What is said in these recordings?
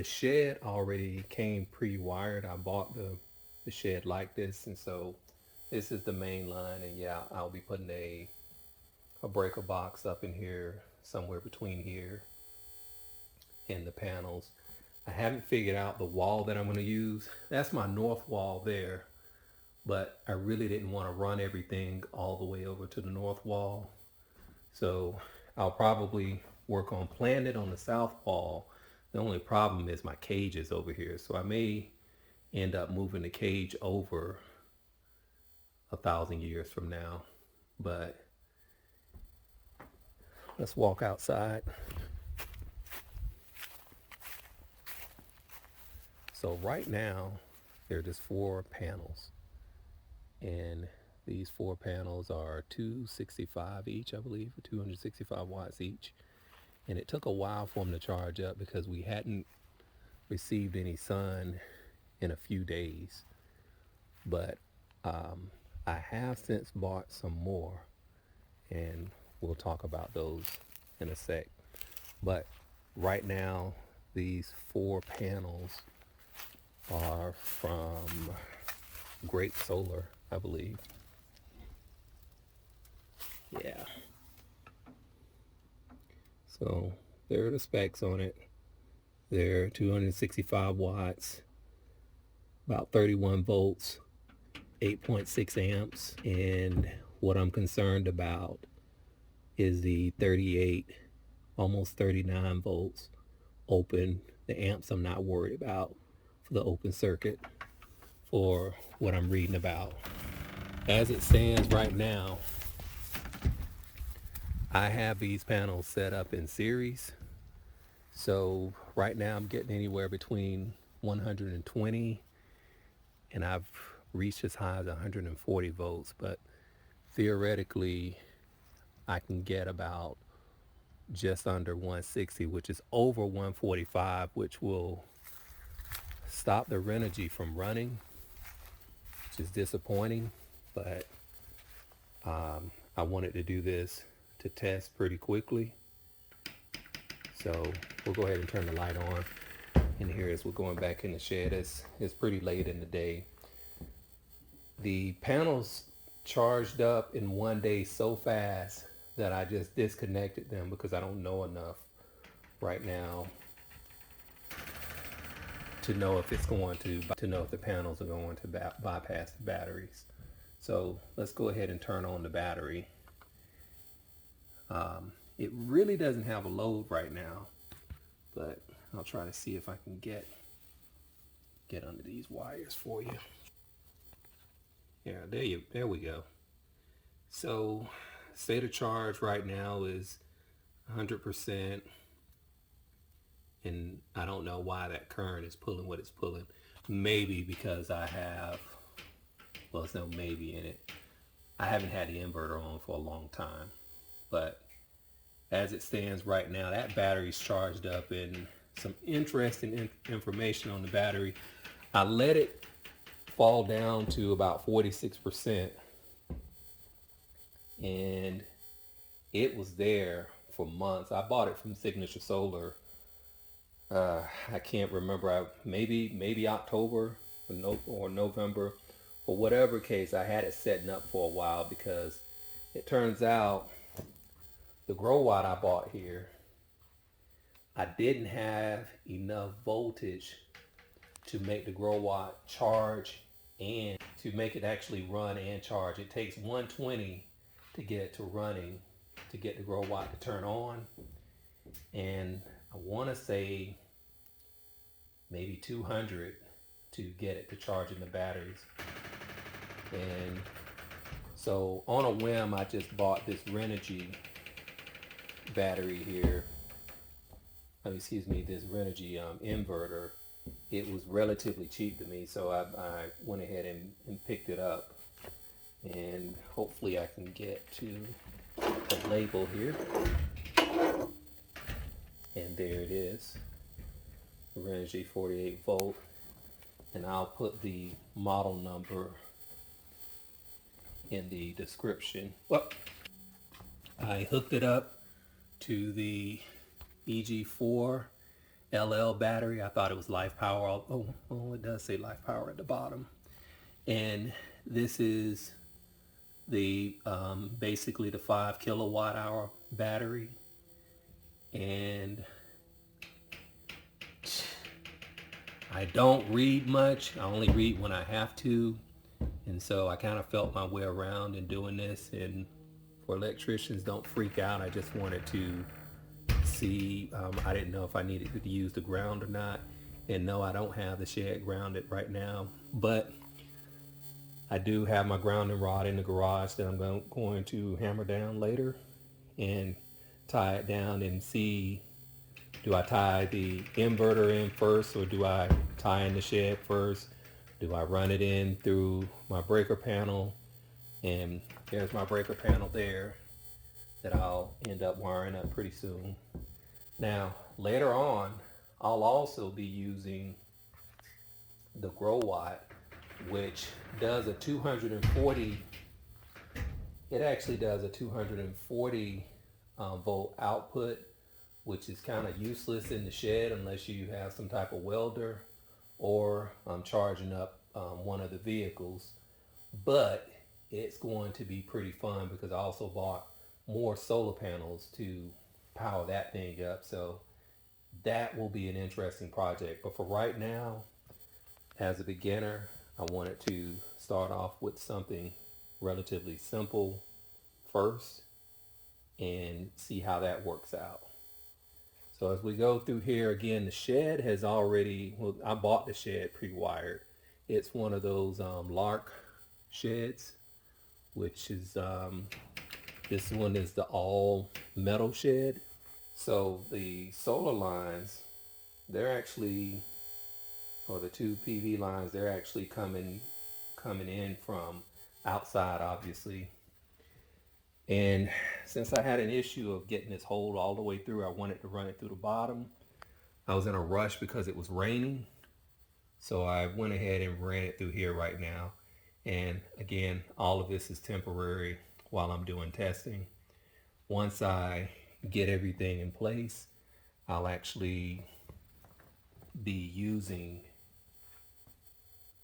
The shed already came pre-wired. I bought the shed like this, and so this is the main line. And yeah, I'll be putting a breaker box up in here, somewhere between here and the panels. I haven't figured out the wall that I'm going to use. That's my north wall there, but I really didn't want to run everything all the way over to the north wall. So I'll probably work on planting it on the south wall. The only problem is my cage is over here. So I may end up moving the cage over 1,000 years from now. But let's walk outside. So right now, there are just 4 panels. And these 4 panels are 265 each, I believe, 265 watts each. And it took a while for them to charge up because we hadn't received any sun in a few days. But I have since bought some more, and we'll talk about those in a sec. But right now, these 4 panels are from Great Solar, I believe. Yeah. So there are the specs on it. They're 265 watts, about 31 volts, 8.6 amps. And what I'm concerned about is the 38, almost 39 volts open. The amps I'm not worried about for the open circuit for what I'm reading about. As it stands right now, I have these panels set up in series. So right now I'm getting anywhere between 120, and I've reached as high as 140 volts, but theoretically I can get about just under 160, which is over 145, which will stop the Renogy from running, which is disappointing, but I wanted to do this to test pretty quickly. So we'll go ahead and turn the light on. And here as we're going back in the shed, it's pretty late in the day. The panels charged up in one day so fast that I just disconnected them because I don't know enough right now to know if it's going to know if the panels are going to bypass the batteries. So let's go ahead and turn on the battery. It really doesn't have a load right now, but I'll try to see if I can get under these wires for you. Yeah, there we go. So state of charge right now is 100%, and I don't know why that current is pulling what it's pulling. Maybe because I have, well, there's no maybe in it. I haven't had the inverter on for a long time, but as it stands right now, that battery's charged up. And some interesting information on the battery. I let it fall down to about 46%, and it was there for months. I bought it from Signature Solar. I can't remember. Maybe October or November. For whatever case, I had it setting up for a while because it turns out the grow watt I bought here, I didn't have enough voltage to make the grow watt charge and to make it actually run and charge. It takes 120 to get it to running, to get the grow watt to turn on. And I want to say maybe 200 to get it to charge in the batteries. And so on a whim, I just bought this Renogy battery here. This Renogy inverter. It was relatively cheap to me, so I went ahead and picked it up. And hopefully I can get to the label here. And there it is, Renogy 48 volt. And I'll put the model number in the description. Well, I hooked it up to the EG4, LL battery. I thought it was Life Power. Oh, it does say Life Power at the bottom. And this is the basically the 5 kWh battery. And I don't read much. I only read when I have to. And so I kind of felt my way around in doing this. And for electricians, don't freak out. I just wanted to see. I didn't know if I needed to use the ground or not. And no, I don't have the shed grounded right now. But I do have my grounding rod in the garage that I'm going to hammer down later and tie it down and see, do I tie the inverter in first or do I tie in the shed first? Do I run it in through my breaker panel? And there's my breaker panel there that I'll end up wiring up pretty soon. Now, later on, I'll also be using the Grow Watt, which does a 240, it actually does a 240 volt output, which is kind of useless in the shed unless you have some type of welder or charging up one of the vehicles. But it's going to be pretty fun because I also bought more solar panels to power that thing up. So that will be an interesting project. But for right now, as a beginner, I wanted to start off with something relatively simple first and see how that works out. So as we go through here again, the shed has already, well, I bought the shed pre-wired. It's one of those Lark sheds, which is, this one is the all metal shed. So the solar lines, they're actually, or the two PV lines, they're actually coming in from outside, obviously. And since I had an issue of getting this hole all the way through, I wanted to run it through the bottom. I was in a rush because it was raining. So I went ahead and ran it through here right now. And again, all of this is temporary while I'm doing testing. Once I get everything in place, I'll actually be using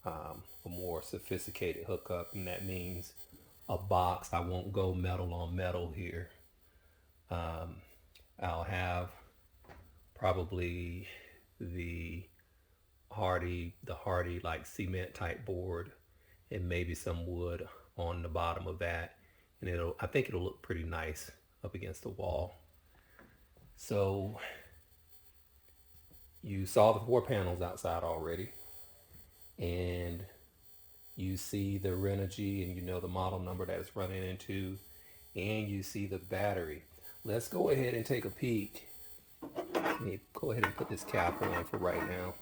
a more sophisticated hookup, and that means a box. I won't go metal on metal here. I'll have probably the hardy like cement type board and maybe some wood on the bottom of that, and I think it'll look pretty nice up against the wall. So you saw the 4 panels outside already, and you see the Renogy, and you know the model number that it's running into, and you see the battery. Let's go ahead and take a peek. Let me go ahead and put this cap on for right now,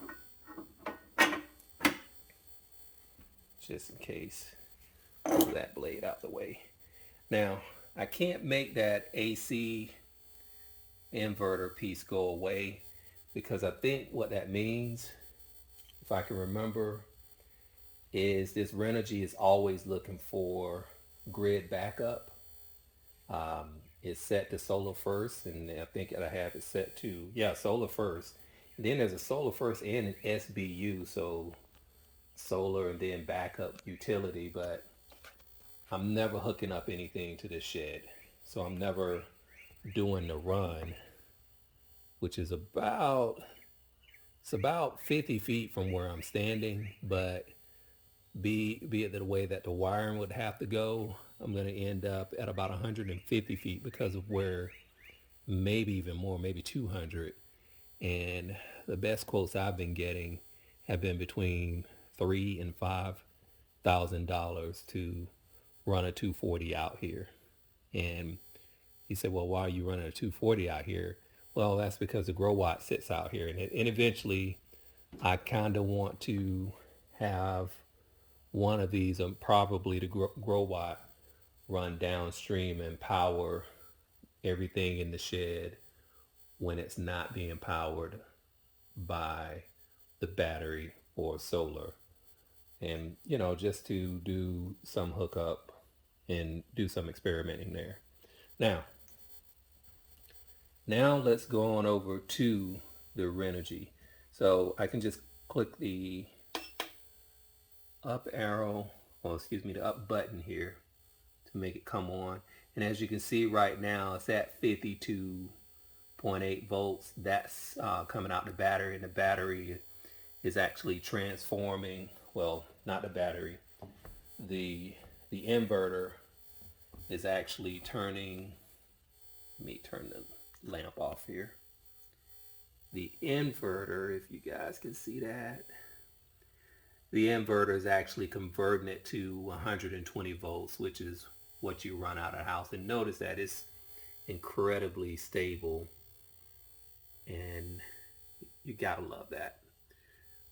just in case. Move that blade out the way. Now, I can't make that AC inverter piece go away because I think what that means, if I can remember, is this Renogy is always looking for grid backup. It's set to solar first, and I think I have it set to, solar first. And then there's a solar first and an SBU, so solar and then backup utility, but I'm never hooking up anything to this shed. So I'm never doing the run, which is about 50 feet from where I'm standing, but be it the way that the wiring would have to go, I'm going to end up at about 150 feet because of where, maybe even more, maybe 200. And the best quotes I've been getting have been between $3,000 and $5,000 to run a 240 out here. And he said, well, why are you running a 240 out here? Well, that's because the Grow Watt sits out here. And eventually I kind of want to have one of these, probably the Grow Watt, run downstream and power everything in the shed when it's not being powered by the battery or solar. And, just to do some hookup and do some experimenting there. Now let's go on over to the Renogy. So I can just click the up arrow, or excuse me, the up button here to make it come on. And as you can see right now, it's at 52.8 volts. That's coming out the battery, and the battery is actually transforming, well, not the battery, the inverter is actually turning, let me turn the lamp off here. The inverter, if you guys can see that, the inverter is actually converting it to 120 volts, which is what you run out of the house. And notice that it's incredibly stable, and you gotta love that.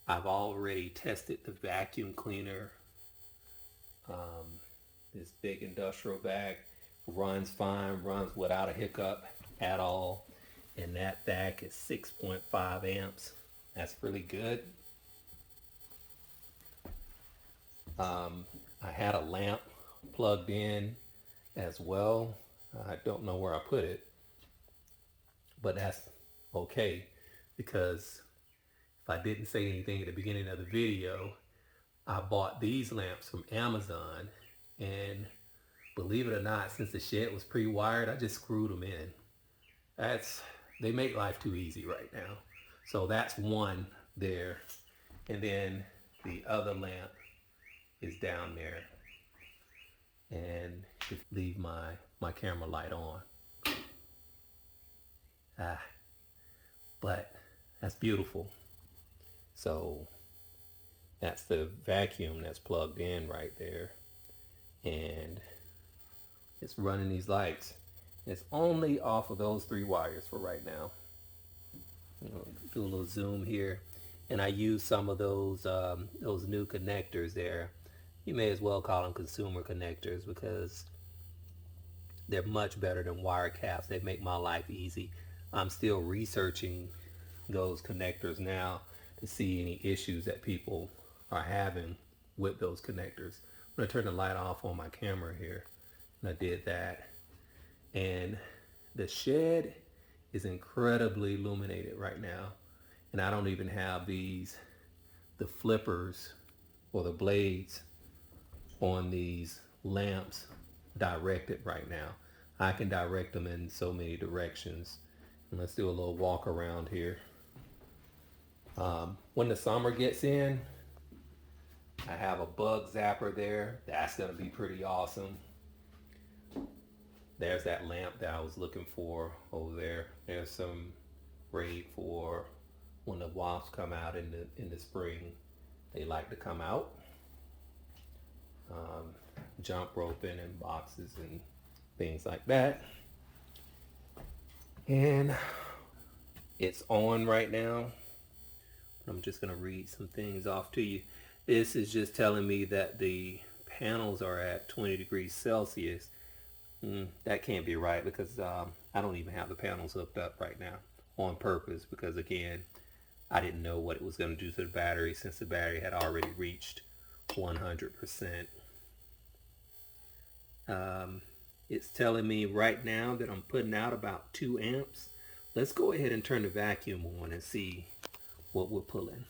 I've already tested the vacuum cleaner. This big industrial vac runs fine, runs without a hiccup at all. And that vac is 6.5 amps. That's really good. I had a lamp plugged in as well. I don't know where I put it, but that's okay, because if I didn't say anything at the beginning of the video, I bought these lamps from Amazon, and believe it or not, since the shed was pre-wired, I just screwed them in. They make life too easy right now. So that's one there, and then the other lamp is down there, and just leave my camera light on. But that's beautiful. So that's the vacuum that's plugged in right there, and it's running these lights. It's only off of those 3 wires for right now. Do a little zoom here, and I use some of those new connectors there. You may as well call them consumer connectors, because they're much better than wire caps. They make my life easy. I'm still researching those connectors now to see any issues that people are having with those connectors. I'm going to turn the light off on my camera here, and I did that. And the shed is incredibly illuminated right now, and I don't even have the flippers or the blades on these lamps directed right now. I can direct them in so many directions. And let's do a little walk around here. When the summer gets in, I have a bug zapper there. That's gonna be pretty awesome. There's that lamp that I was looking for over there. There's some braid for when the wasps come out in the spring. They like to come out. Jump roping and boxes and things like that. And it's on right now. I'm just gonna read some things off to you. This is just telling me that the panels are at 20 degrees Celsius. That can't be right, because I don't even have the panels hooked up right now on purpose, because again, I didn't know what it was going to do to the battery, since the battery had already reached 100%. It's telling me right now that I'm putting out about 2 amps. Let's go ahead and turn the vacuum on and see what we're pulling.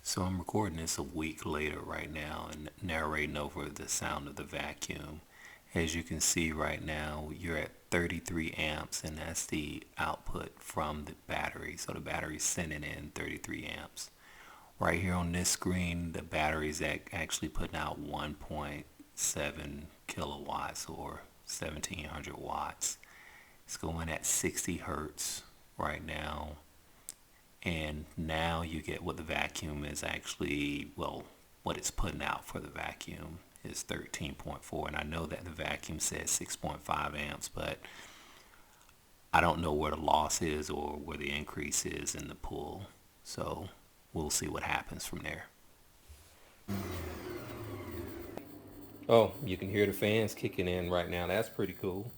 So I'm recording this a week later right now and narrating over the sound of the vacuum. As you can see right now, you're at 33 amps, and that's the output from the battery. So the battery's sending in 33 amps. Right here on this screen, the battery's actually putting out 1.7 kilowatts or 1700 watts. It's going at 60 hertz right now. And now you get what the vacuum is actually, well, what it's putting out for the vacuum is 13.4. And I know that the vacuum says 6.5 amps, but I don't know where the loss is or where the increase is in the pull. So we'll see what happens from there. Oh, you can hear the fans kicking in right now. That's pretty cool.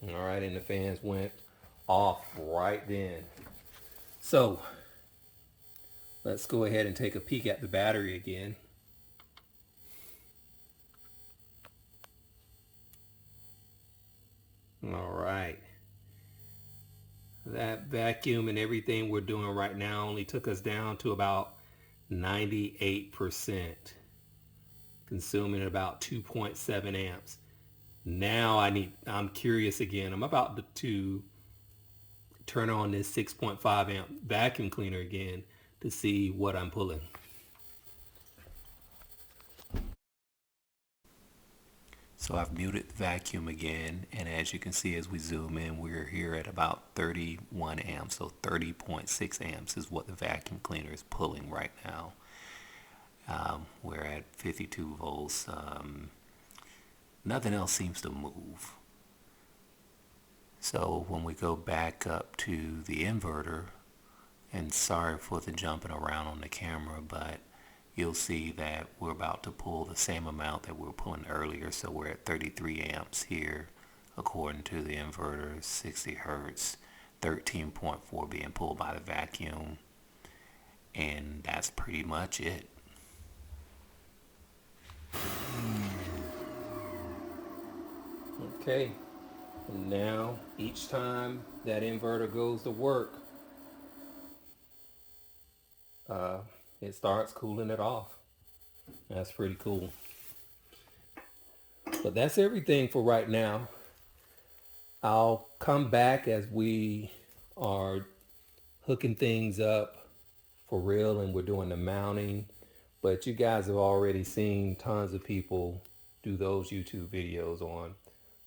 All right, and the fans went off right then. So let's go ahead and take a peek at the battery again. All right. That vacuum and everything we're doing right now only took us down to about 98%, consuming about 2.7 amps. Now I'm curious again. I'm about to turn on this 6.5 amp vacuum cleaner again to see what I'm pulling. So I've muted the vacuum again, and as you can see as we zoom in, we're here at about 31 amps. So 30.6 amps is what the vacuum cleaner is pulling right now. We're at 52 volts. Nothing else seems to move. So when we go back up to the inverter, and sorry for the jumping around on the camera, but you'll see that we're about to pull the same amount that we were pulling earlier. So we're at 33 amps here according to the inverter, 60 hertz, 13.4 being pulled by the vacuum, and that's pretty much it. Okay, and now each time that inverter goes to work, it starts cooling it off. That's pretty cool. But that's everything for right now. I'll come back as we are hooking things up for real and we're doing the mounting. But you guys have already seen tons of people do those YouTube videos on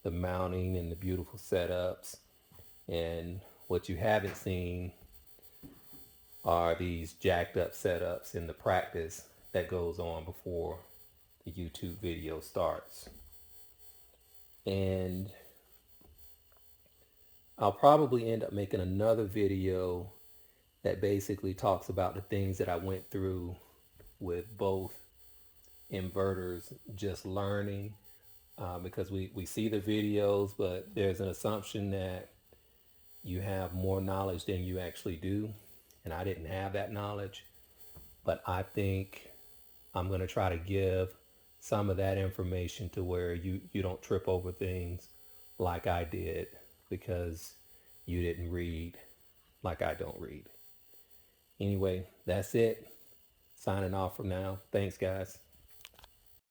the mounting and the beautiful setups. And what you haven't seen are these jacked up setups in the practice that goes on before the YouTube video starts. And I'll probably end up making another video that basically talks about the things that I went through with both inverters, just learning, because we see the videos, but there's an assumption that you have more knowledge than you actually do. And I didn't have that knowledge, but I think I'm going to try to give some of that information to where you don't trip over things like I did because you didn't read like I don't read. Anyway, that's it. Signing off from now. Thanks, guys.